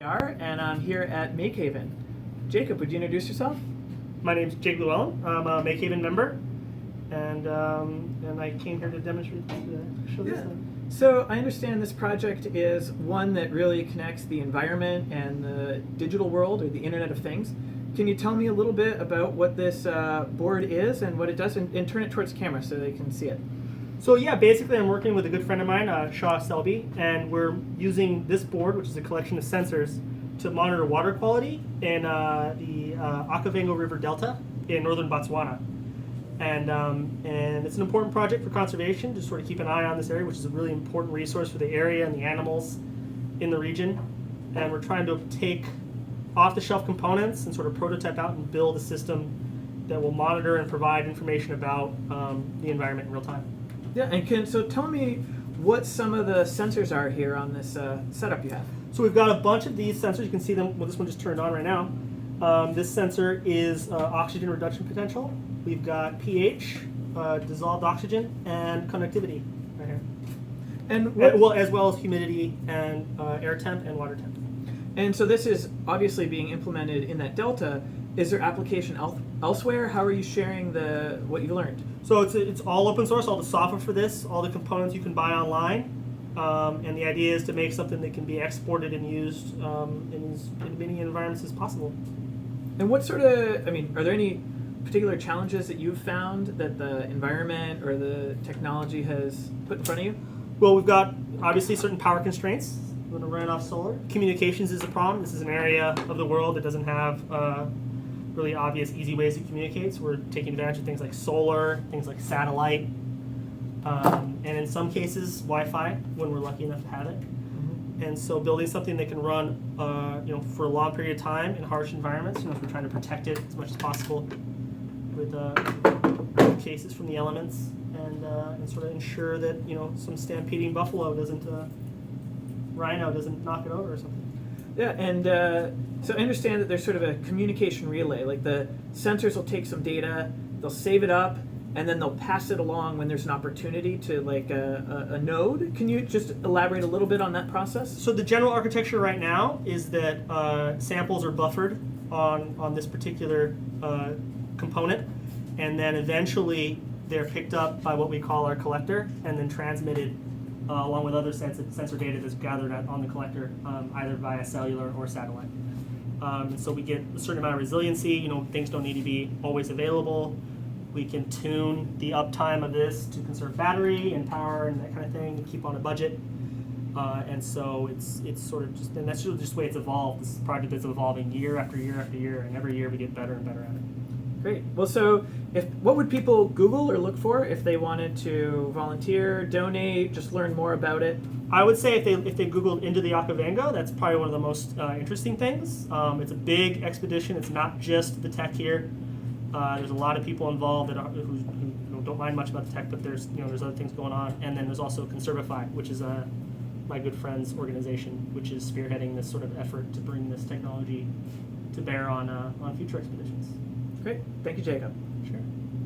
And I'm here at Makehaven. Jacob, would you introduce yourself? My name's Jake Llewellyn. I'm a Makehaven member, and I came here to demonstrate show this thing. So I understand this project is one that really connects the environment and the digital world, or the Internet of Things. Can you tell me a little bit about what this board is and what it does, and turn it towards camera so they can see it? So yeah, basically I'm working with a good friend of mine, Shaw Selby, and we're using this board, which is a collection of sensors, to monitor water quality in the Okavango River Delta in northern Botswana. And it's an important project for conservation, just sort of keep an eye on this area, which is a really important resource for the area and the animals in the region. And we're trying to take off-the-shelf components and sort of prototype out and build a system that will monitor and provide information about the environment in real time. Yeah, and so tell me what some of the sensors are here on this setup you have. So we've got a bunch of these sensors. You can see them. Well, this one just turned on right now. This sensor is oxygen reduction potential. We've got pH, dissolved oxygen, and conductivity right here. And as well as humidity and air temp and water temp. And so this is obviously being implemented in that delta. Is there application elsewhere? How are you sharing what you learned? So it's all open source. All the software for this, all the components you can buy online, and the idea is to make something that can be exported and used in as many environments as possible. And what sort of, are there any particular challenges that you've found that the environment or the technology has put in front of you? Well, we've got obviously certain power constraints. We're going to run off solar. Communications is a problem. This is an area of the world that doesn't have really obvious, easy ways to communicate. So we're taking advantage of things like solar, things like satellite, and in some cases, Wi-Fi when we're lucky enough to have it. Mm-hmm. And so building something that can run, for a long period of time in harsh environments. If we're trying to protect it as much as possible with cases from the elements, and sort of ensure that some stampeding buffalo rhino doesn't knock it over or something. Yeah, and so I understand that there's sort of a communication relay. Like the sensors will take some data, they'll save it up, and then they'll pass it along when there's an opportunity to like a node. Can you just elaborate a little bit on that process? So the general architecture right now is that samples are buffered on this particular component, and then eventually they're picked up by what we call our collector and then transmitted along with other sensor data that's gathered on the collector, either via cellular or satellite. So we get a certain amount of resiliency. Things don't need to be always available. We can tune the uptime of this to conserve battery and power and that kind of thing, and keep on a budget. And so it's sort of and that's just the way it's evolved. This is a project that's evolving year after year after year, and every year we get better and better at it. Great. Well, so what would people Google or look for if they wanted to volunteer, donate, just learn more about it? I would say if they Googled Into the Okavango, that's probably one of the most interesting things. It's a big expedition. It's not just the tech here. There's a lot of people involved who don't mind much about the tech, but there's other things going on. And then there's also Conservify, which is my good friend's organization, which is spearheading this sort of effort to bring this technology to bear on future expeditions. Great. Thank you, Jacob.